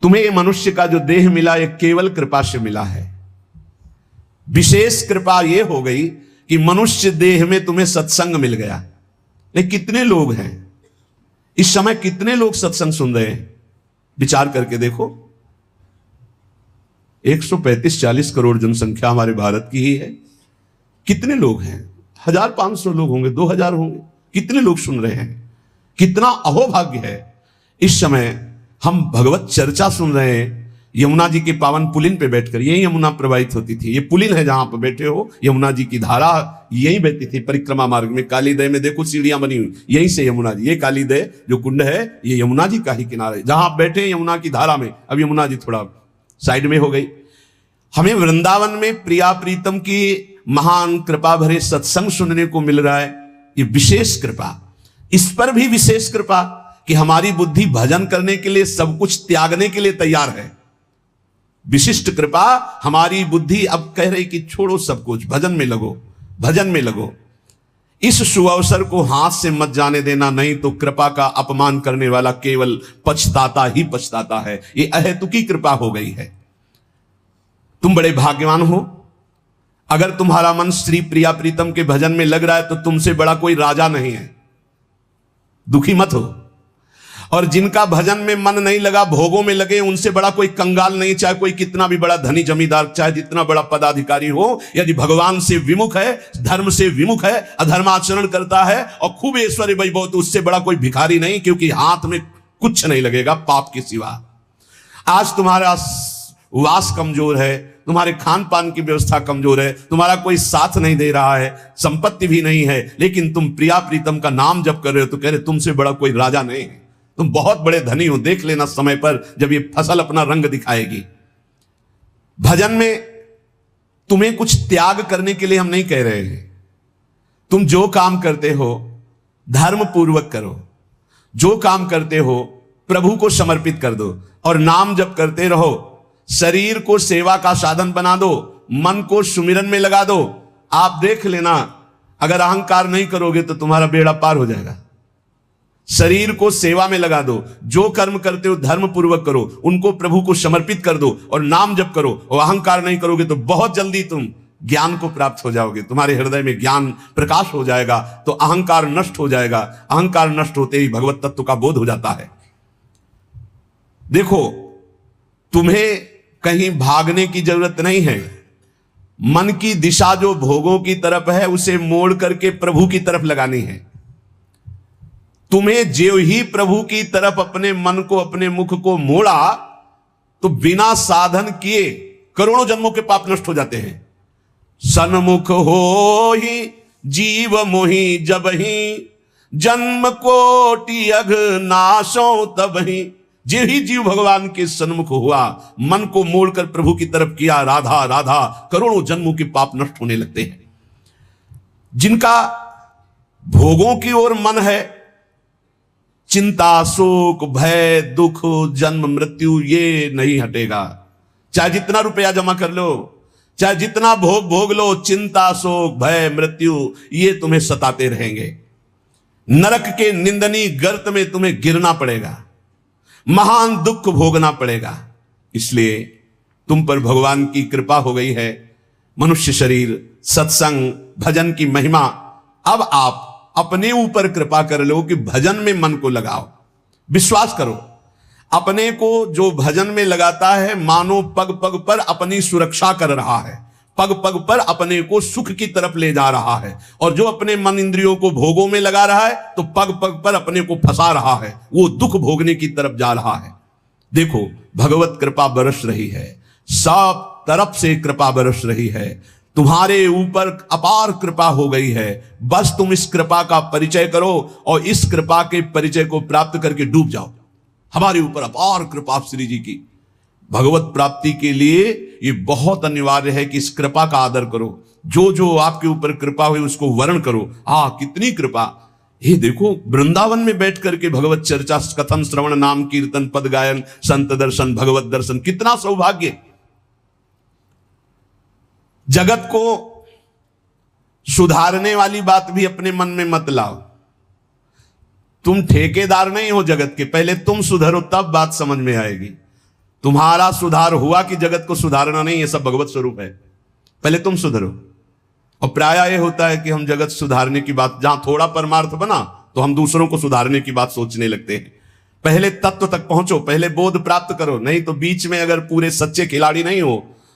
तुम्हें ये मनुष्य का जो देह मिला ये केवल कृपा से मिला है। विशेष कृपा ये हो गई कि मनुष्य देह में तुम्हें सत्संग मिल गया। लेकिन कितने लोग हैं इस समय, कितने लोग सत्संग सुन रहे हैं? विचार करके देखो। 135-40 करोड़ जनसंख्या हमारे भारत की ही है। कितने लोग हैं? 1500 लोग होंगे, 2000 होंगे। कितने लोग सुन रहे हैं? कितना अहोभाग्य है। इस समय हम भगवत चर्चा सुन रहे हैं यमुना जी के पावन पुलिन पे बैठकर। यही यमुना प्रवाहित होती थी। ये पुलिन है जहां पर बैठे हो, यमुना जी की धारा यही बहती थी परिक्रमा मार्ग में। कालीदय में देखो सीढ़ियां बनी हुई, यहीं से यमुना जी, ये कालीदय जो कुंड है ये यमुना जी का ही किनारा है जहां आप बैठे यमुना की धारा में। अब यमुना जी थोड़ा साइड में हो गई। हमें वृंदावन में प्रिया प्रीतम की महान कृपा भरे सत्संग सुनने को मिल रहा है। ये विशेष कृपा। इस पर भी विशेष कृपा कि हमारी बुद्धि भजन करने के लिए सब कुछ त्यागने के लिए तैयार है। विशिष्ट कृपा हमारी बुद्धि अब कह रही कि छोड़ो सब कुछ, भजन में लगो, भजन में लगो। इस सुअवसर को हाथ से मत जाने देना, नहीं तो कृपा का अपमान करने वाला केवल पछताता ही पछताता है। ये अहेतुकी कृपा हो गई है। तुम बड़े भाग्यवान हो। अगर तुम्हारा मन श्री प्रिया प्रीतम के भजन में लग रहा है तो तुमसे बड़ा कोई राजा नहीं है। दुखी मत हो। और जिनका भजन में मन नहीं लगा, भोगों में लगे, उनसे बड़ा कोई कंगाल नहीं। चाहे कोई कितना भी बड़ा धनी जमींदार, चाहे जितना बड़ा पदाधिकारी हो, यदि भगवान से विमुख है, धर्म से विमुख है, अधर्माचरण करता है और खूब ऐश्वर्य वैभव, तो उससे बड़ा कोई भिखारी नहीं, क्योंकि हाथ में कुछ नहीं लगेगा पाप के सिवा। आज तुम्हारा वास कमजोर है, तुम्हारे खान पान की व्यवस्था कमजोर है, तुम्हारा कोई साथ नहीं दे रहा है, संपत्ति भी नहीं है, लेकिन तुम प्रिया प्रीतम का नाम जप कर रहे हो तो कह रहे तुमसे बड़ा कोई राजा नहीं है, तुम बहुत बड़े धनी हो। देख लेना समय पर जब ये फसल अपना रंग दिखाएगी। भजन में तुम्हें कुछ त्याग करने के लिए हम नहीं कह रहे हैं। तुम जो काम करते हो धर्म पूर्वक करो, जो काम करते हो प्रभु को समर्पित कर दो और नाम जप करते रहो। शरीर को सेवा का साधन बना दो, मन को सुमिरन में लगा दो। आप देख लेना, अगर अहंकार नहीं करोगे तो तुम्हारा बेड़ा पार हो जाएगा। शरीर को सेवा में लगा दो, जो कर्म करते हो धर्म पूर्वक करो, उनको प्रभु को समर्पित कर दो और नाम जप करो। और अहंकार नहीं करोगे तो बहुत जल्दी तुम ज्ञान को प्राप्त हो जाओगे। तुम्हारे हृदय में ज्ञान प्रकाश हो जाएगा तो अहंकार नष्ट हो जाएगा। अहंकार नष्ट होते ही भगवत तत्व का बोध हो जाता है। देखो, तुम्हें कहीं भागने की जरूरत नहीं है। मन की दिशा जो भोगों की तरफ है उसे मोड़ करके प्रभु की तरफ लगानी है। तुम्हें जो ही प्रभु की तरफ अपने मन को, अपने मुख को मोड़ा तो बिना साधन किए करोड़ों जन्मों के पाप नष्ट हो जाते हैं। सन्मुख हो ही जीव मोहि जब ही, जन्म कोटि अघ नाशो तब ही। जो ही जीव भगवान के सन्मुख हुआ, मन को मोड़कर प्रभु की तरफ किया, राधा राधा, करोड़ों जन्मों के पाप नष्ट होने लगते हैं। जिनका भोगों की ओर मन है, चिंता शोक भय दुख जन्म मृत्यु ये नहीं हटेगा। चाहे जितना रुपया जमा कर लो, चाहे जितना भोग भोग लो, चिंता शोक भय मृत्यु ये तुम्हें सताते रहेंगे। नरक के निंदनीय गर्त में तुम्हें गिरना पड़ेगा, महान दुख भोगना पड़ेगा। इसलिए तुम पर भगवान की कृपा हो गई है। मनुष्य शरीर, सत्संग, भजन की महिमा। अब आप अपने ऊपर कृपा कर लो कि भजन में मन को लगाओ। विश्वास करो, अपने को जो भजन में लगाता है मानो पग पग पर अपनी सुरक्षा कर रहा है, पग पग पर अपने को सुख की तरफ ले जा रहा है। और जो अपने मन इंद्रियों को भोगों में लगा रहा है तो पग पग पर अपने को फंसा रहा है, वो दुख भोगने की तरफ जा रहा है। देखो, भगवत कृपा बरस रही है, सब तरफ से कृपा बरस रही है। तुम्हारे ऊपर अपार कृपा हो गई है। बस तुम इस कृपा का परिचय करो और इस कृपा के परिचय को प्राप्त करके डूब जाओ। हमारे ऊपर अपार कृपा श्री जी की। भगवत प्राप्ति के लिए ये बहुत अनिवार्य है कि इस कृपा का आदर करो। जो जो आपके ऊपर कृपा हुई उसको वर्ण करो। कितनी कृपा। ये देखो, वृंदावन में बैठ करके भगवत चर्चा, कथन, श्रवण, नाम कीर्तन, पद गायन, संत दर्शन, भगवत दर्शन, कितना सौभाग्य। जगत को सुधारने वाली बात भी अपने मन में मत लाओ। तुम ठेकेदार नहीं हो जगत के, पहले तुम सुधरो तब बात समझ में आएगी। तुम्हारा सुधार हुआ कि जगत को सुधारना नहीं, ये सब भगवत स्वरूप है। पहले तुम सुधरो। और प्रायः ये होता है कि हम जगत सुधारने की बात, जहां थोड़ा परमार्थ बना तो हम दूसरों को सुधारने की बात सोचने लगते हैं। पहले तत्व तक पहुंचो, पहले बोध प्राप्त करो, नहीं तो बीच में अगर पूरे सच्चे खिलाड़ी नहीं हो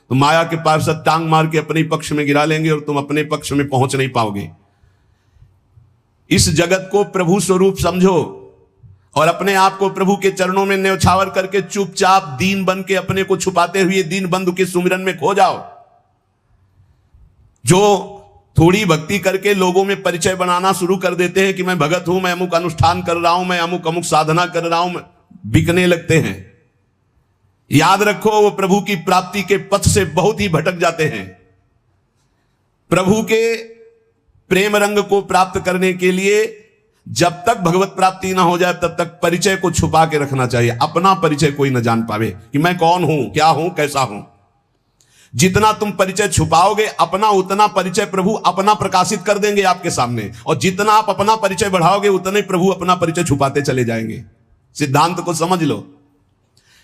तो माया के पार्षद टांग मार के अपने पक्ष में गिरा लेंगे और तुम अपने पक्ष में पहुंच नहीं पाओगे। इस जगत को प्रभु स्वरूप समझो और अपने आप को प्रभु के चरणों में न्यौछावर करके चुपचाप दीन बन के अपने को छुपाते हुए दीन बंधु के सुमिरन में खो जाओ। जो थोड़ी भक्ति करके लोगों में परिचय बनाना शुरू कर देते हैं कि मैं भगत हूं, मैं अमुक अनुष्ठान कर रहा हूं, मैं अमुक अमुक साधना कर रहा हूं, बिकने लगते हैं। याद रखो, वो प्रभु की प्राप्ति के पथ से बहुत ही भटक जाते हैं। प्रभु के प्रेम रंग को प्राप्त करने के लिए जब तक भगवत प्राप्ति ना हो जाए तब तक परिचय को छुपा के रखना चाहिए। अपना परिचय कोई न जान पावे कि मैं कौन हूं, क्या हूं, कैसा हूं। जितना तुम परिचय छुपाओगे अपना, उतना परिचय प्रभु अपना प्रकाशित कर देंगे आपके सामने। और जितना आप अपना परिचय बढ़ाओगे उतने प्रभु अपना परिचय छुपाते चले जाएंगे। सिद्धांत को समझ लो।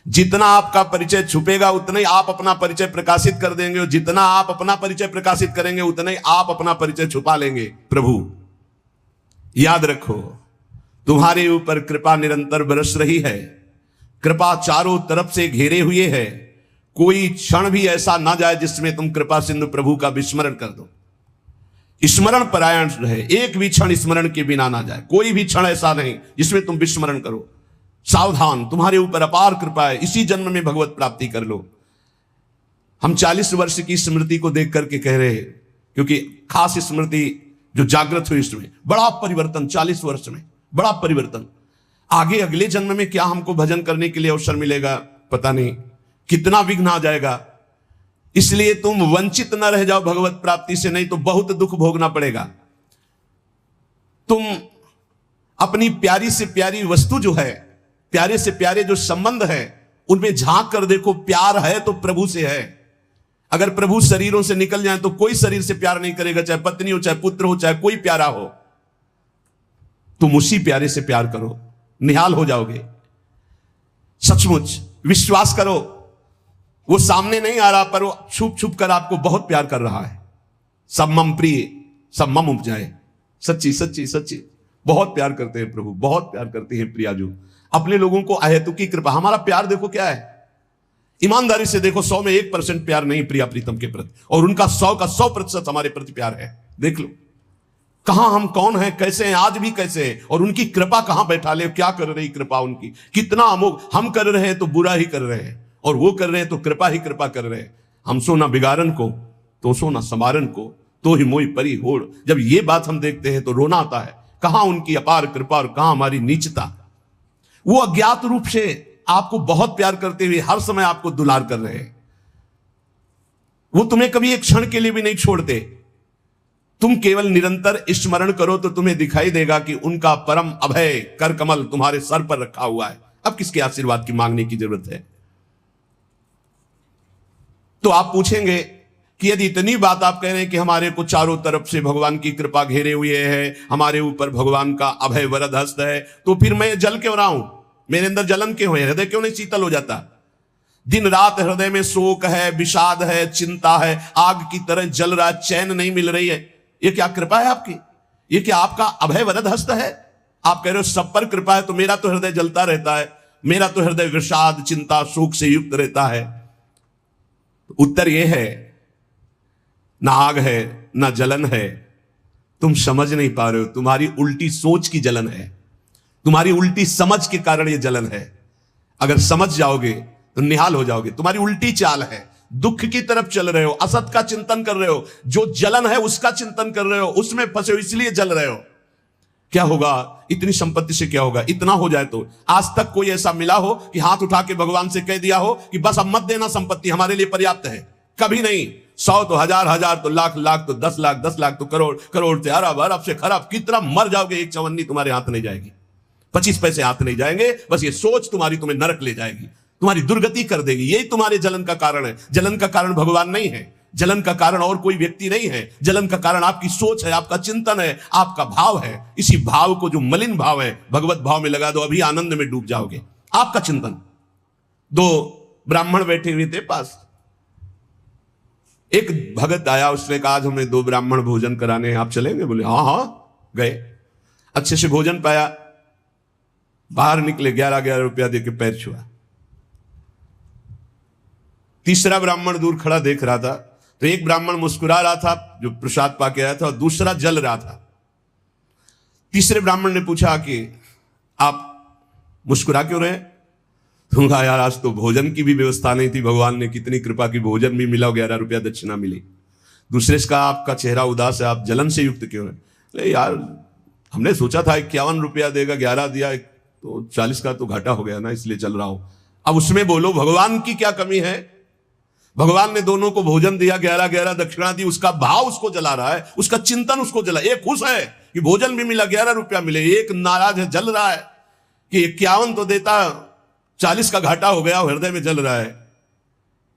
जितना आपका परिचय छुपेगा उतना ही आप अपना परिचय प्रकाशित कर देंगे, और जितना आप अपना परिचय प्रकाशित करेंगे उतना ही आप अपना परिचय छुपा लेंगे। प्रभु याद रखो, तुम्हारे ऊपर कृपा निरंतर बरस रही है। कृपा चारों तरफ से घेरे हुए है। कोई क्षण भी ऐसा ना जाए जिसमें तुम कृपा सिंधु प्रभु का विस्मरण कर दो। स्मरण परायण रहे, एक भी क्षण स्मरण के बिना ना जाए। कोई भी क्षण ऐसा नहीं जिसमें तुम विस्मरण करो। सावधान, तुम्हारे ऊपर अपार कृपा है। इसी जन्म में भगवत प्राप्ति कर लो। हम 40 वर्ष की स्मृति को देख करके कह रहे हैं, क्योंकि खास स्मृति जो जागृत हुई इसमें बड़ा परिवर्तन, 40 वर्ष में बड़ा परिवर्तन। आगे अगले जन्म में क्या हमको भजन करने के लिए अवसर मिलेगा पता नहीं, कितना विघ्न आ जाएगा। इसलिए तुम वंचित न रह जाओ भगवत प्राप्ति से, नहीं तो बहुत दुख भोगना पड़ेगा। तुम अपनी प्यारी से प्यारी वस्तु जो है, प्यारे से प्यारे जो संबंध है, उनमें झांक कर देखो। प्यार है तो प्रभु से है। अगर प्रभु शरीरों से निकल जाए तो कोई शरीर से प्यार नहीं करेगा, चाहे पत्नी हो, चाहे पुत्र हो, चाहे कोई प्यारा हो। तुम उसी प्यारे से प्यार करो, निहाल हो जाओगे। सचमुच विश्वास करो, वो सामने नहीं आ रहा पर वो छुप छुप कर आपको बहुत प्यार कर रहा है। सब मम प्रिय सब मम उपजाए। सच्ची सच्ची सच्ची बहुत प्यार करते हैं प्रभु, बहुत प्यार करते हैं प्रियाजू अपने लोगों को। अहेतु की कृपा। हमारा प्यार देखो क्या है, ईमानदारी से देखो। 100 में 1% प्यार नहीं प्रिया प्रीतम के प्रति, और उनका 100 का 100% हमारे प्रति प्यार है। देख लो कहां हम कौन हैं, कैसे हैं, आज भी कैसे हैं, और उनकी कृपा कहां बैठा ले। क्या कर रही कृपा उनकी, कितना अमोघ। हम कर रहे हैं तो बुरा ही कर रहे हैं, और वो कर रहे हैं तो कृपा ही कृपा कर रहे हैं। हम सो ना बिगाड़न को तो सो ना समारन को, तो ही मोई परी होड़। जब ये बात हम देखते हैं तो रोना आता है। कहां उनकी अपार कृपा और कहां हमारी नीचता। वो अज्ञात रूप से आपको बहुत प्यार करते हुए हर समय आपको दुलार कर रहे हैं। वो तुम्हें कभी एक क्षण के लिए भी नहीं छोड़ते। तुम केवल निरंतर स्मरण करो तो तुम्हें दिखाई देगा कि उनका परम अभय कर कमल तुम्हारे सर पर रखा हुआ है। अब किसके आशीर्वाद की मांगने की जरूरत है। तो आप पूछेंगे कि यदि इतनी बात आप कह रहे हैं कि हमारे को चारों तरफ से भगवान की कृपा घेरे हुए है, हमारे ऊपर भगवान का अभय वरद हस्त है, तो फिर मैं जल क्यों रहा हूं, मेरे अंदर जलन क्यों है, हृदय क्यों नहीं शीतल हो जाता। दिन रात हृदय में शोक है, विषाद है, चिंता है, आग की तरह जल रहा, चैन नहीं मिल रही है। ये क्या कृपा है आपकी, ये क्या आपका अभय वरद हस्त है। आप कह रहे हो सब पर कृपा है, तो मेरा तो हृदय जलता रहता है, मेरा तो हृदय विषाद चिंता शोक से युक्त रहता है। उत्तर यह है, ना आग है ना जलन है, तुम समझ नहीं पा रहे हो। तुम्हारी उल्टी सोच की जलन है, तुम्हारी उल्टी समझ के कारण यह जलन है। अगर समझ जाओगे तो निहाल हो जाओगे। तुम्हारी उल्टी चाल है, दुख की तरफ चल रहे हो, असत का चिंतन कर रहे हो, जो जलन है उसका चिंतन कर रहे हो, उसमें फंसे हो इसलिए जल रहे हो। क्या होगा, इतनी संपत्ति से क्या होगा, इतना हो जाए तो। आज तक कोई ऐसा मिला हो कि हाथ उठा के भगवान से कह दिया हो कि बस अब मत देना, संपत्ति हमारे लिए पर्याप्त है? कभी नहीं। 100 तो हजार, हजार तो लाख, लाख तो 10 लाख, 10 लाख तो करोड़, करोड़ से अरब, अरब से खरब। कितना मर जाओगे, एक चवन्नी तुम्हारे हाथ नहीं जाएगी, 25 पैसे हाथ नहीं जाएंगे। बस ये सोच तुम्हारी तुम्हें नरक ले जाएगी, तुम्हारी दुर्गति कर देगी। यही तुम्हारे जलन का कारण है। जलन का कारण भगवान नहीं है, जलन का कारण और कोई व्यक्ति नहीं है। जलन का कारण आपकी सोच है, आपका चिंतन है, आपका भाव है। इसी भाव को, जो मलिन भाव है, भगवत भाव में लगा दो, अभी आनंद में डूब जाओगे। आपका चिंतन। 2 ब्राह्मण बैठे हुए थे पास। एक भगत आया, उसने कहा आज हमें 2 ब्राह्मण भोजन कराने हैं, आप चलेंगे? बोले हाँ हाँ। गए, अच्छे से भोजन पाया, बाहर निकले, 11-11 रुपया देके पैर छुआ। तीसरा ब्राह्मण दूर खड़ा देख रहा था, तो एक ब्राह्मण मुस्कुरा रहा था जो प्रसाद पाके आया था, और दूसरा जल रहा था। तीसरे ब्राह्मण ने पूछा कि आप मुस्कुरा क्यों रहे? तुम कहा यार आज तो भोजन की भी व्यवस्था नहीं थी, भगवान ने कितनी कृपा की, भोजन भी मिला, 11 रुपया दक्षिणा मिली। दूसरे से कहा आपका चेहरा उदास है, आप जलन से युक्त क्यों है? अरे यार हमने सोचा था 51 रुपया देगा, 11 दिया, तो 40 का तो घाटा हो गया ना, इसलिए चल रहा हूं। अब उसमें बोलो भगवान की क्या कमी है? भगवान ने दोनों को भोजन दिया, 11-11 दक्षिणा दी, उसका भाव उसको जला रहा है, उसका चिंतन उसको जला। एक खुश है कि भोजन भी मिला, 11 रुपया मिले, एक नाराज है, जल रहा है कि 51 तो देता, 40 का घाटा हो गया, हृदय में जल रहा है।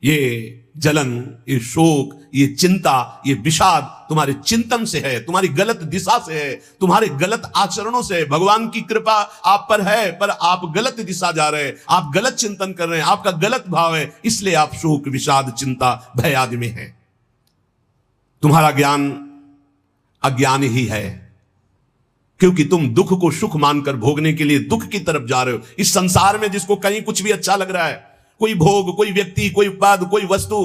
ये जलन, ये शोक, ये चिंता, ये विषाद तुम्हारे चिंतन से है, तुम्हारी गलत दिशा से है, तुम्हारे गलत आचरणों से है। भगवान की कृपा आप पर है, पर आप गलत दिशा जा रहे हैं, आप गलत चिंतन कर रहे हैं, आपका गलत भाव है, इसलिए आप शोक, विषाद, चिंता, भय आदि में हैं। तुम्हारा ज्ञान अज्ञान ही है, क्योंकि तुम दुख को सुख मानकर भोगने के लिए दुख की तरफ जा रहे हो। इस संसार में जिसको कहीं कुछ भी अच्छा लग रहा है, कोई भोग, कोई व्यक्ति, कोई उत्पाद, कोई वस्तु,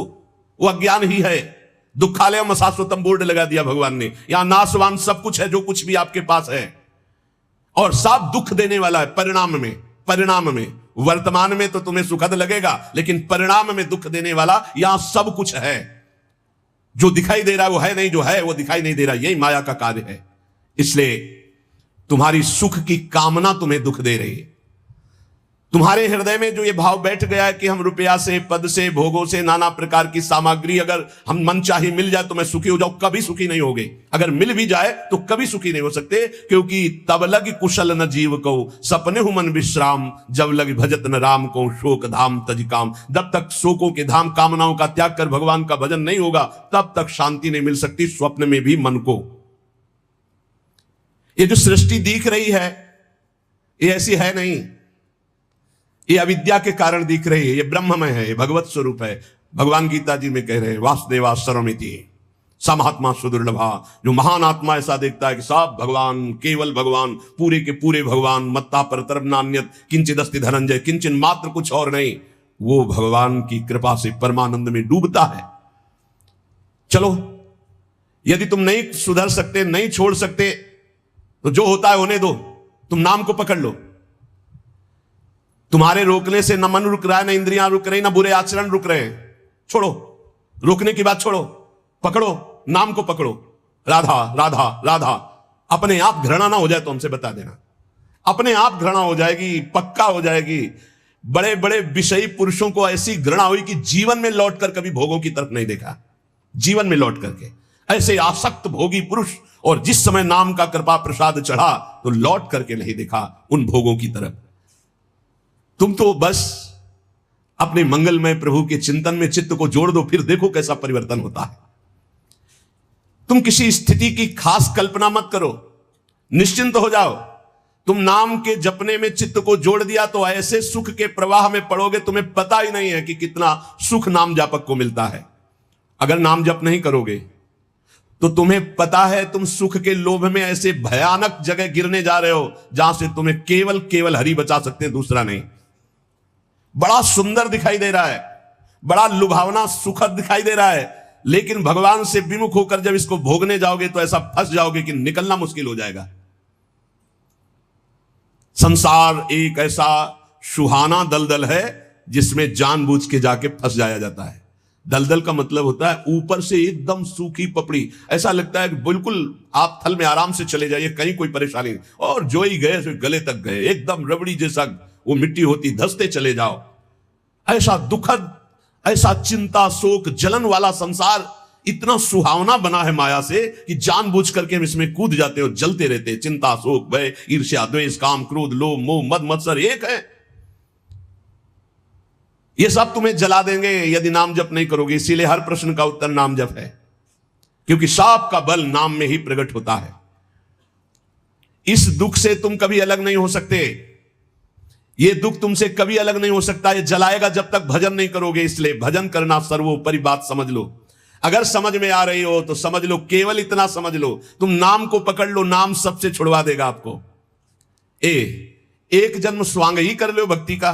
वो अज्ञान ही है। दुखालय में शाश्वतम बोर्ड लगा दिया भगवान ने, यहां नाशवान सब कुछ है जो कुछ भी आपके पास है, और सब दुख देने वाला है परिणाम में। वर्तमान में तो तुम्हें सुखद लगेगा, लेकिन परिणाम में दुख देने वाला यहां सब कुछ है। जो दिखाई दे रहा है वो है नहीं, जो है वो दिखाई नहीं दे रहा, यही माया का कार्य है। इसलिए तुम्हारी सुख की कामना तुम्हें दुख दे रही है। तुम्हारे हृदय में जो ये भाव बैठ गया है कि हम रुपया से, पद से, भोगों से, नाना प्रकार की सामग्री अगर हम मनचाही मिल जाए तो मैं सुखी हो जाऊं, कभी सुखी नहीं होगे। अगर मिल भी जाए तो कभी सुखी नहीं हो सकते, क्योंकि तब लग कुशल न जीव को सपने हु मन विश्राम, जब लग भजत न राम को शोक धाम तज काम। जब तक शोकों के धाम, कामनाओं का त्याग कर भगवान का भजन नहीं होगा, तब तक शांति नहीं मिल सकती स्वप्न में भी मन को। ये जो सृष्टि दिख रही है ये ऐसी है नहीं, ये अविद्या के कारण दिख रही है, ये ब्रह्ममय है, ये भगवत स्वरूप है। भगवान गीता जी में कह रहे हैं वासुदेवा सर्वमिति समहात्मा सुदुर्लभा। जो महान आत्मा ऐसा देखता है कि सब भगवान, केवल भगवान, पूरे के पूरे भगवान, मत्ता परतरम नान्यत किंचिद अस्ति धनंजय, किंचन मात्र कुछ और नहीं, वो भगवान की कृपा से परमानंद में डूबता है। चलो, यदि तुम नहीं सुधर सकते, नहीं छोड़ सकते, तो जो होता है होने दो, तुम नाम को पकड़ लो। तुम्हारे रोकने से न मन रुक रहा है, न इंद्रियां रुक रही, न बुरे आचरण रुक रहे हैं। छोड़ो, रोकने की बात छोड़ो, पकड़ो, नाम को पकड़ो। राधा राधा राधा। अपने आप घृणा ना हो जाए तो हमसे बता देना, अपने आप घृणा हो जाएगी, पक्का हो जाएगी। बड़े बड़े विषयी पुरुषों को ऐसी घृणा हुई कि जीवन में लौटकर कभी भोगों की तरफ नहीं देखा, जीवन में लौट करके। ऐसे आसक्त भोगी पुरुष, और जिस समय नाम का कृपा प्रसाद चढ़ा तो लौट करके नहीं देखा उन भोगों की तरफ। तुम तो बस अपने मंगलमय प्रभु के चिंतन में चित्त को जोड़ दो, फिर देखो कैसा परिवर्तन होता है। तुम किसी स्थिति की खास कल्पना मत करो, निश्चिंत हो जाओ। तुम नाम के जपने में चित्त को जोड़ दिया तो ऐसे सुख के प्रवाह में पड़ोगे, तुम्हें पता ही नहीं है कि कितना सुख नाम जापक को मिलता है। अगर नाम जप नहीं करोगे तो तुम्हें पता है तुम सुख के लोभ में ऐसे भयानक जगह गिरने जा रहे हो जहां से तुम्हें केवल केवल हरि बचा सकते हैं, दूसरा नहीं। बड़ा सुंदर दिखाई दे रहा है, बड़ा लुभावना सुखद दिखाई दे रहा है, लेकिन भगवान से विमुख होकर जब इसको भोगने जाओगे तो ऐसा फंस जाओगे कि निकलना मुश्किल हो जाएगा। संसार एक ऐसा सुहाना दलदल है जिसमें जानबूझ के जाके फंस जाया जाता है। दलदल का मतलब होता है ऊपर से एकदम सूखी पपड़ी, ऐसा लगता है कि बिल्कुल आप थल में आराम से चले जाइए, कहीं कोई परेशानी नहीं, और जो ही गए सो गले तक गए, एकदम रबड़ी जैसा वो मिट्टी होती, धंसते चले जाओ। ऐसा दुखद, ऐसा चिंता, शोक, जलन वाला संसार इतना सुहावना बना है माया से कि जानबूझ करके हम इसमें कूद जाते हो, जलते रहते। चिंता, शोक, भय, ईर्ष्या, द्वेष, काम, क्रोध, लोभ, मोह, मद, मत्सर एक है। ये सब तुम्हें जला देंगे यदि नाम जप नहीं करोगे। इसीलिए हर प्रश्न का उत्तर नाम जप है, क्योंकि सब का बल नाम में ही प्रकट होता है। इस दुख से तुम कभी अलग नहीं हो सकते। ये दुख तुमसे कभी अलग नहीं हो सकता, ये जलाएगा जब तक भजन नहीं करोगे। इसलिए भजन करना सर्वोपरि बात समझ लो। अगर समझ में आ रही हो तो समझ लो, केवल इतना समझ लो, तुम नाम को पकड़ लो, नाम सबसे छुड़वा देगा आपको। एक जन्म स्वांग ही कर लो भक्ति का,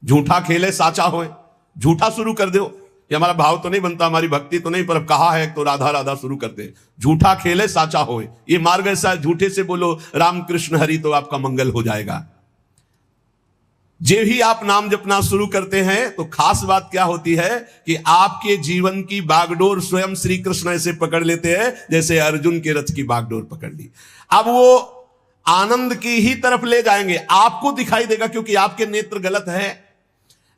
झूठा खेले साचा होए, झूठा शुरू कर दो। ये हमारा भाव तो नहीं बनता, हमारी भक्ति तो नहीं, पर अब कहा है तो राधा राधा शुरू करते। झूठा खेले साचा होए, ये मार्ग ऐसा है, झूठे से बोलो राम कृष्ण हरि तो आपका मंगल हो जाएगा। जब ही आप नाम जपना शुरू करते हैं तो खास बात क्या होती है कि आपके जीवन की बागडोर स्वयं श्री कृष्ण ऐसे पकड़ लेते हैं जैसे अर्जुन के रथ की बागडोर पकड़ ली। अब वो आनंद की ही तरफ ले जाएंगे, आपको दिखाई देगा क्योंकि आपके नेत्र गलत है।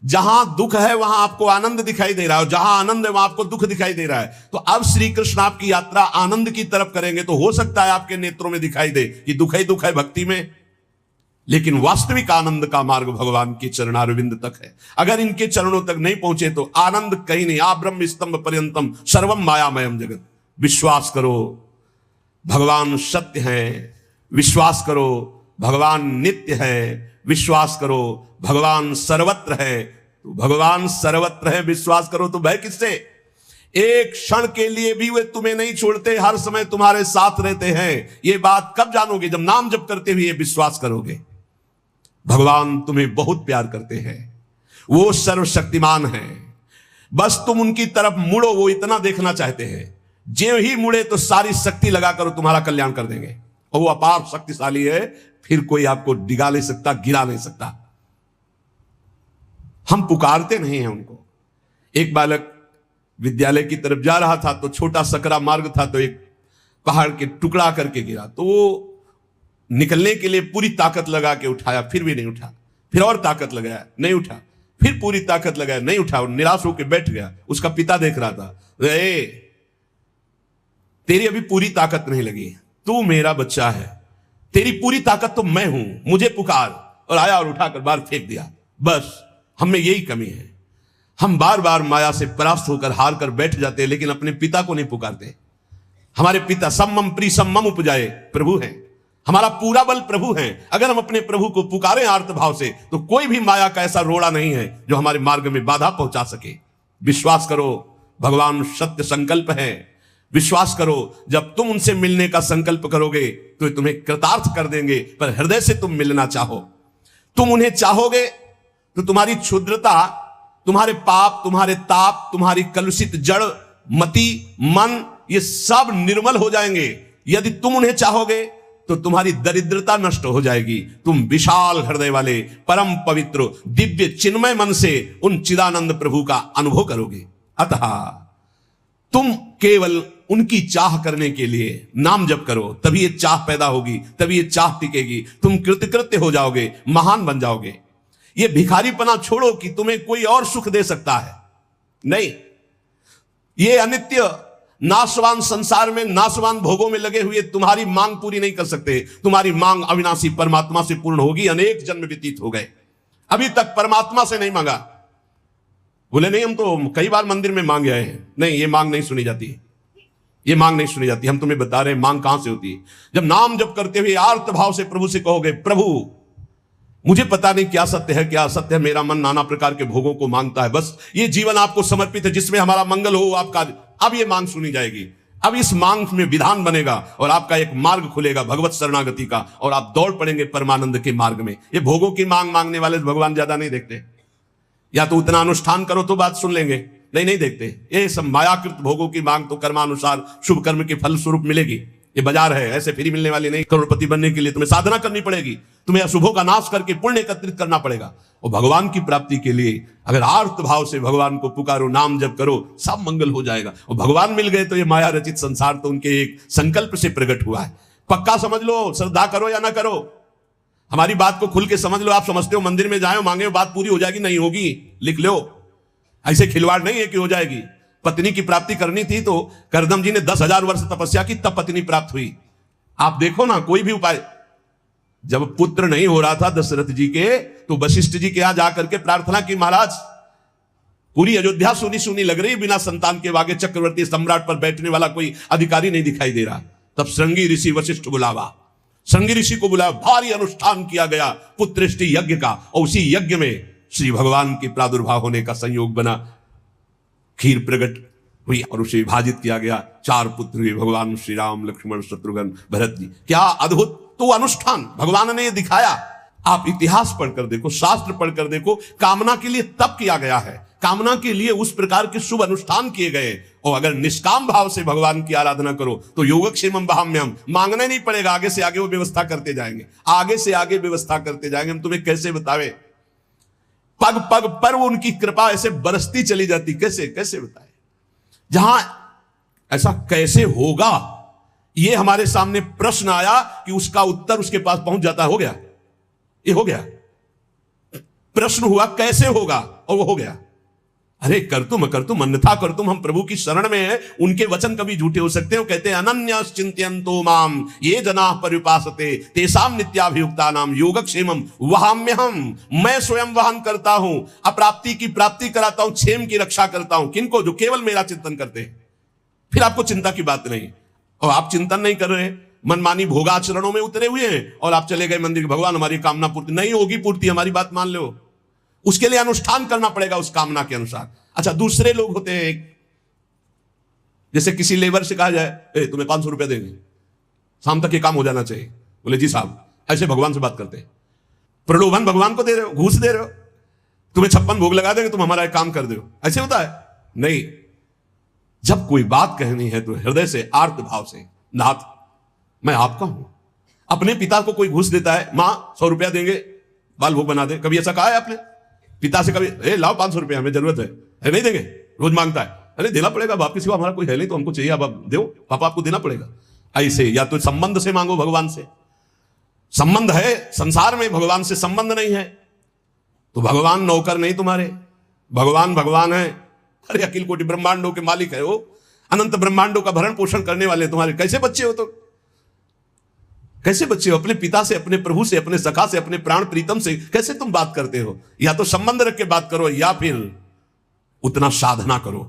जहां दुख है वहां आपको आनंद दिखाई दे रहा है, जहां आनंद है वहां आपको दुख दिखाई दे रहा है। तो अब श्री कृष्ण आपकी यात्रा आनंद की तरफ करेंगे तो हो सकता है आपके नेत्रों में दिखाई दे कि दुख ही दुख है भक्ति में, लेकिन वास्तविक आनंद का मार्ग भगवान के चरणारविंद तक है। अगर इनके चरणों तक नहीं पहुंचे तो आनंद कहीं नहीं। आ ब्रह्म स्तंभ पर्यंतम सर्वम मायामयम जगत। विश्वास करो भगवान सत्य है, विश्वास करो भगवान नित्य है, विश्वास करो भगवान सर्वत्र है। तो भगवान सर्वत्र है, विश्वास करो तो भय किससे? एक क्षण के लिए भी वे तुम्हें नहीं छोड़ते, हर समय तुम्हारे साथ रहते हैं। ये बात कब जानोगे? जब नाम जप करते हुए विश्वास करोगे। भगवान तुम्हें बहुत प्यार करते हैं, वो सर्वशक्तिमान है, बस तुम उनकी तरफ मुड़ो, वो इतना देखना चाहते हैं। जो ही मुड़े तो सारी शक्ति लगाकर तुम्हारा कल्याण कर देंगे, और वो अपार शक्तिशाली है, फिर कोई आपको डिगा नहीं सकता, गिरा नहीं सकता। हम पुकारते नहीं हैं उनको। एक बालक विद्यालय की तरफ जा रहा था तो छोटा सकरा मार्ग था, तो एक पहाड़ के टुकड़ा करके गिरा, तो वो निकलने के लिए पूरी ताकत लगा के उठाया, फिर भी नहीं उठा, फिर और ताकत लगाया, नहीं उठा, फिर पूरी ताकत लगाया, नहीं उठा, और निराश होकर बैठ गया। उसका पिता देख रहा था, तेरी अभी पूरी ताकत नहीं लगी, तू मेरा बच्चा है, तेरी पूरी ताकत तो मैं हूं, मुझे पुकार। और आया और उठाकर बाहर फेंक दिया। बस हम में यही कमी है, हम बार बार माया से परास्त होकर हार कर बैठ जाते हैं, लेकिन अपने पिता को नहीं पुकारते। हमारे पिता सम्मम प्री सम्मम उपजाए प्रभु हैं, हमारा पूरा बल प्रभु हैं। अगर हम अपने प्रभु को पुकारें आर्त भाव से तो कोई भी माया का ऐसा रोड़ा नहीं है जो हमारे मार्ग में बाधा पहुंचा सके। विश्वास करो भगवान सत्य संकल्प है, विश्वास करो जब तुम उनसे मिलने का संकल्प करोगे तो तुम्हें कृतार्थ कर देंगे। पर हृदय से तुम मिलना चाहो, तुम उन्हें चाहोगे तो तुम्हारी क्षुद्रता, तुम्हारे पाप, तुम्हारे ताप, तुम्हारी कलुषित जड़ मति मन, ये सब निर्मल हो जाएंगे। यदि तुम उन्हें चाहोगे तो तुम्हारी दरिद्रता नष्ट हो जाएगी। तुम विशाल हृदय वाले परम पवित्र दिव्य चिन्मय मन से उन चिदानंद प्रभु का अनुभव करोगे। अतः तुम केवल उनकी चाह करने के लिए नाम जप करो, तभी ये चाह पैदा होगी, तभी ये चाह टिकेगी। तुम कृतकृत्य हो जाओगे, महान बन जाओगे। ये भिखारीपना छोड़ो कि तुम्हें कोई और सुख दे सकता है, नहीं। ये अनित्य नाशवान संसार में, नाशवान भोगों में लगे हुए तुम्हारी मांग पूरी नहीं कर सकते। तुम्हारी मांग अविनाशी परमात्मा से पूर्ण होगी। अनेक जन्म व्यतीत हो गए, अभी तक परमात्मा से नहीं मांगा। बोले नहीं, हम तो कई बार मंदिर में मांग आए हैं। नहीं, ये मांग नहीं सुनी जाती, ये मांग नहीं सुनी जाती। हम तुम्हें बता रहे हैं मांग कहां से होती है। जब नाम जप करते हुए आर्त भाव से प्रभु से कहोगे, प्रभु मुझे पता नहीं क्या सत्य है क्या असत्य है, मेरा मन नाना प्रकार के भोगों को मांगता है, बस ये जीवन आपको समर्पित है जिसमें हमारा मंगल हो आपका। अब ये मांग सुनी जाएगी, अब इस मांग में विधान बनेगा और आपका एक मार्ग खुलेगा भगवत शरणागति का, और आप दौड़ पड़ेंगे परमानंद के मार्ग में। ये भोगों की मांग मांगने वाले भगवान ज्यादा नहीं देखते। या तो उतना अनुष्ठान करो तो बात सुन लेंगे, नहीं नहीं देखते। ये सब मायाकृत भोगों की मांग तो कर्मानुसार शुभ कर्म के फल स्वरूप मिलेगी। ये बाजार है, ऐसे फ्री मिलने वाली नहीं। करोड़पति बनने के लिए तुम्हें साधना करनी पड़ेगी, तुम्हें अशुभों का नाश करके पुण्य एकत्रित करना पड़ेगा। और भगवान की प्राप्ति के लिए अगर आर्त भाव से भगवान को पुकारो, नाम जप करो, सब मंगल हो जाएगा। और भगवान मिल गए तो ये माया रचित संसार तो उनके एक संकल्प से प्रकट हुआ है। पक्का समझ लो, श्रद्धा करो या ना करो, हमारी बात को खुल के समझ लो। आप समझते हो मंदिर में जाए मांगे बात पूरी हो जाएगी, नहीं होगी, लिख लो। ऐसे खिलवाड़ नहीं है कि हो जाएगी। पत्नी की प्राप्ति करनी थी तो करदम जी ने 10,000 वर्ष तपस्या की, तब पत्नी प्राप्त हुई। आप देखो ना, कोई भी उपाय। जब पुत्र नहीं हो रहा था दशरथ जी के, तो वशिष्ठ जी के यहां जाकर के प्रार्थना की, महाराज पूरी अयोध्या सुनी सुनी लग रही, बिना संतान के आगे चक्रवर्ती सम्राट पर बैठने वाला कोई अधिकारी नहीं दिखाई दे रहा। तब श्रृंगी ऋषि वशिष्ठ बुलावा, श्रृंगी ऋषि को बुलाया, भारी अनुष्ठान किया गया पुत्रष्टि यज्ञ का, और उसी यज्ञ में श्री भगवान के प्रादुर्भाव होने का संयोग बना। खीर प्रकट हुई और उसे विभाजित किया गया। 4 पुत्र हुए, भगवान श्री राम, लक्ष्मण, शत्रुघ्न, भरत जी। क्या अद्भुत तो अनुष्ठान भगवान ने दिखाया। आप इतिहास पढ़कर देखो, शास्त्र पढ़कर देखो, कामना के लिए तप किया गया है, कामना के लिए उस प्रकार के शुभ अनुष्ठान किए गए। और अगर निष्काम भाव से भगवान की आराधना करो तो योगक्षेमम वहाम्यहम्, मांगना नहीं पड़ेगा, आगे से आगे वो व्यवस्था करते जाएंगे, आगे से आगे व्यवस्था करते जाएंगे। हम तुम्हें कैसे बतावे, पग पग पर वो उनकी कृपा ऐसे बरसती चली जाती, कैसे कैसे बताए। जहां ऐसा कैसे होगा ये हमारे सामने प्रश्न आया कि उसका उत्तर उसके पास पहुंच जाता, हो गया, ये हो गया। प्रश्न हुआ कैसे होगा और वो हो गया। अरे कर्तुम अकर्तुम अन्यथा कर्तुम, हम प्रभु की शरण में हैं, उनके वचन कभी झूठे हो सकते हैं। कहते हैं अनन्यश्चिन्तयन्तो माम ये जनाः पर्युपासते तेषां नित्याभियुक्तानां योगक्षेमं वहाम्यहम्, मैं स्वयं वहन करता हूं, अप्राप्ति की प्राप्ति कराता हूं, क्षेम की रक्षा करता हूं। किनको? जो केवल मेरा चिंतन करते हैं। फिर आपको चिंता की बात नहीं, और आप चिंतन नहीं कर रहे, मनमानी भोगाचरणों में उतरे हुए हैं, और आप चले गए मंदिर, भगवान हमारी कामना पूर्ति नहीं होगी, पूर्ति हमारी बात मान लो, उसके लिए अनुष्ठान करना पड़ेगा उस कामना के अनुसार। अच्छा, दूसरे लोग होते हैं, जैसे किसी लेबर से कहा जाए तुम्हें 500 रुपया देंगे, शाम तक ये काम हो जाना चाहिए, बोले जी साहब, ऐसे भगवान से बात करते हैं। प्रलोभन भगवान को दे रहे हो, घूस दे रहे हो, तुम्हें 56 भोग लगा देंगे, तुम हमारा काम कर दो, ऐसे होता है? नहीं, जब कोई बात कहनी है तो हृदय से, आर्त भाव से, नाथ मैं आपका हूं। अपने पिता को कोई घूस देता है, मां 100 रुपया देंगे बाल भोग बना दे, कभी ऐसा कहा है आपने पिता से? कभी लाओ 500 रुपया, हमें जरूरत है नहीं देंगे, रोज मांगता है, अरे देना पड़ेगा, बाप के सिवा हमारा कोई है नहीं, तो हमको चाहिए, अब आप दो, पापा आपको देना पड़ेगा। ऐसे या तो संबंध से मांगो, भगवान से संबंध है, संसार में भगवान से संबंध नहीं है तो भगवान नौकर नहीं तुम्हारे, भगवान भगवान है। अरे अखिल कोटि ब्रह्मांडों के मालिक है वो, अनंत ब्रह्मांडों का भरण पोषण करने वाले तुम्हारे, कैसे बच्चे हो? तो कैसे बच्चे हो? अपने पिता से, अपने प्रभु से, अपने सखा से, अपने प्राण प्रीतम से कैसे तुम बात करते हो? या तो संबंध रख के बात करो, या फिर उतना साधना करो,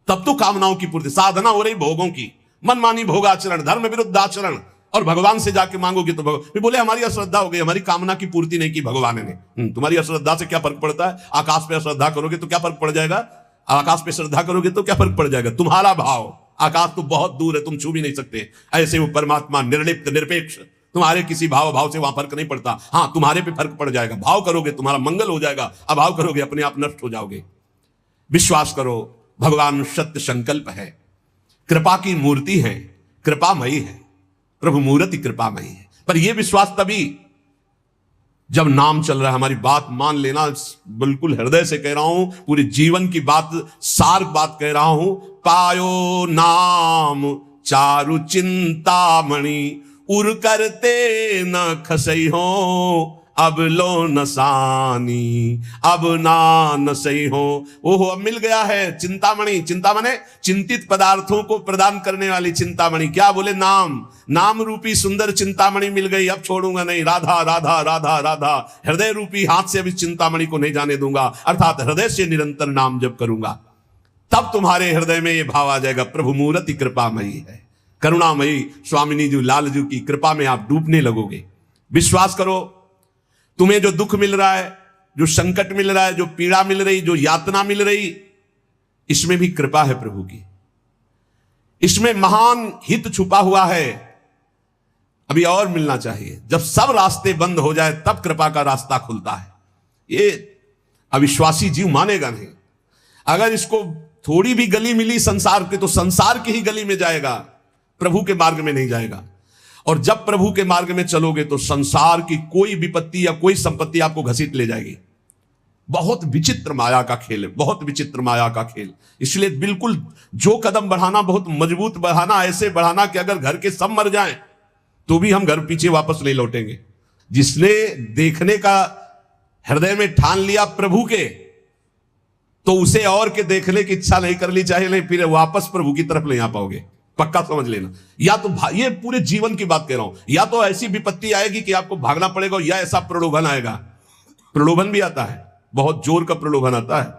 तब तो कामनाओं की पूर्ति। साधना हो रही भोगों की, मनमानी भोगाचरण, धर्म विरुद्ध आचरण, और भगवान से जाके मांगोगे तो भगवान बोले हमारी अश्रद्धा हो गई, हमारी कामना की पूर्ति नहीं की भगवान ने। तुम्हारी अश्रद्धा से क्या फर्क पड़ता है? आकाश पे अश्रद्धा करोगे तो क्या फर्क पड़ जाएगा? आकाश पे श्रद्धा करोगे तो क्या फर्क पड़ जाएगा? तुम्हारा भाव, आकाश तो बहुत दूर है, तुम छू भी नहीं सकते। ऐसे वो परमात्मा निर्लिप्त निरपेक्ष, तुम्हारे किसी भाव से वहां फर्क नहीं पड़ता। हाँ, तुम्हारे पे फर्क पड़ जाएगा, भाव करोगे तुम्हारा मंगल हो जाएगा, अभाव करोगे अपने आप नष्ट हो जाओगे। विश्वास करो, भगवान सत्य संकल्प है, कृपा की मूर्ति है, कृपामयी है, प्रभु मूर्ति कृपामयी है। पर यह विश्वास तभी जब नाम चल रहा है। हमारी बात मान लेना, बिल्कुल हृदय से कह रहा हूं, पूरे जीवन की बात, सार बात कह रहा हूं। पायो नाम चारु चिंतामणि, उर करते न खसई हो, अब लो नसानी, अब ना नसई हो। ओहो, अब मिल गया है चिंतामणि। चिंता माने चिंतित पदार्थों को प्रदान करने वाली चिंतामणि। क्या बोले? नाम, नाम रूपी सुंदर चिंतामणि मिल गई, अब छोड़ूंगा नहीं। राधा राधा राधा राधा, हृदय रूपी हाथ से अब इस चिंतामणि को नहीं जाने दूंगा, अर्थात हृदय से निरंतर नाम जप करूंगा। तब तुम्हारे हृदय में यह भाव आ जाएगा, प्रभु मूर्ति कृपामयी है, करुणामयी। स्वामिनी जी, लाल जी की कृपा में आप डूबने लगोगे। विश्वास करो, तुम्हें जो दुख मिल रहा है, जो संकट मिल रहा है, जो पीड़ा मिल रही, जो यातना मिल रही, इसमें भी कृपा है प्रभु की, इसमें महान हित छुपा हुआ है। अभी और मिलना चाहिए। जब सब रास्ते बंद हो जाए तब कृपा का रास्ता खुलता है। ये अविश्वासी जीव मानेगा नहीं। अगर इसको थोड़ी भी गली मिली संसार के, तो संसार की ही गली में जाएगा, प्रभु के मार्ग में नहीं जाएगा। और जब प्रभु के मार्ग में चलोगे तो संसार की कोई विपत्ति या कोई संपत्ति आपको घसीट ले जाएगी। बहुत विचित्र माया का खेल है, बहुत विचित्र माया का खेल। इसलिए बिल्कुल जो कदम बढ़ाना बहुत मजबूत बढ़ाना, ऐसे बढ़ाना कि अगर घर के सब मर जाएं तो भी हम घर पीछे वापस नहीं लौटेंगे। जिसने देखने का हृदय में ठान लिया प्रभु के, तो उसे और के देखने की इच्छा नहीं कर ली चाहिए, नहीं फिर वापस प्रभु की तरफ नहीं आ पाओगे, पक्का समझ लेना। या तो ये पूरे जीवन की बात कह रहा हूं, या तो ऐसी विपत्ति आएगी कि आपको भागना पड़ेगा, या ऐसा प्रलोभन आएगा। प्रलोभन भी आता है, बहुत जोर का प्रलोभन आता है।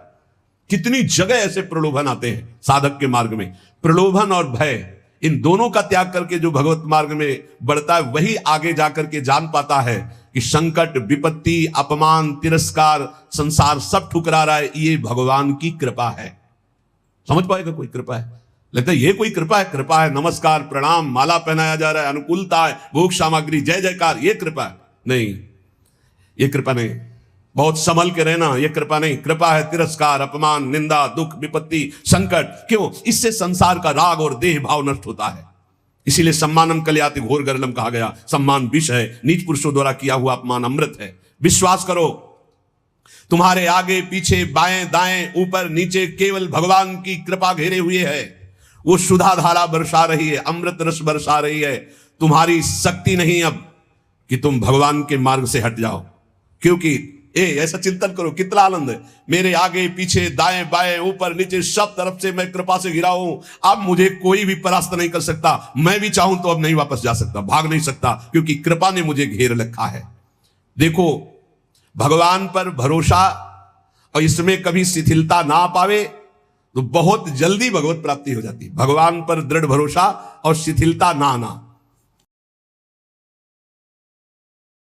कितनी जगह ऐसे प्रलोभन आते हैं साधक के मार्ग में। प्रलोभन और भय, इन दोनों का त्याग करके जो भगवत मार्ग में बढ़ता है वही आगे जाकर के जान पाता है कि संकट, विपत्ति, अपमान, तिरस्कार, संसार सब ठुकरा रहा है, ये भगवान की कृपा है। समझ पाएगा कोई कृपा है? लगता है ये कोई कृपा है? कृपा है नमस्कार, प्रणाम, माला पहनाया जा रहा है, अनुकूलता है, भोग सामग्री, जय जयकार, ये कृपा है? नहीं, ये कृपा नहीं। बहुत संभल के रहना, ये कृपा नहीं। कृपा है तिरस्कार, अपमान, निंदा, दुख, विपत्ति, संकट। क्यों? इससे संसार का राग और देह भाव नष्ट होता है। इसीलिए सम्मानम कलयाति घोर गरलम कहा गया। सम्मान विष है, नीच पुरुषों द्वारा किया हुआ अपमान अमृत है। विश्वास करो, तुम्हारे आगे पीछे बाएं दाएं ऊपर नीचे केवल भगवान की कृपा घेरे हुए है। वो सुधा धारा बरसा रही है, अमृत रस बरसा रही है। तुम्हारी शक्ति नहीं अब कि तुम भगवान के मार्ग से हट जाओ, क्योंकि ऐसा चिंतन करो, कितना आनंद है। मेरे आगे पीछे दाएं बाएं ऊपर नीचे सब तरफ से मैं कृपा से घिरा हूं। अब मुझे कोई भी परास्त नहीं कर सकता। मैं भी चाहूं तो अब नहीं वापस जा सकता, भाग नहीं सकता, क्योंकि कृपा ने मुझे घेर रखा है। देखो, भगवान पर भरोसा और इसमें कभी शिथिलता ना पावे तो बहुत जल्दी भगवत प्राप्ति हो जाती है। भगवान पर दृढ़ भरोसा और शिथिलता ना आना,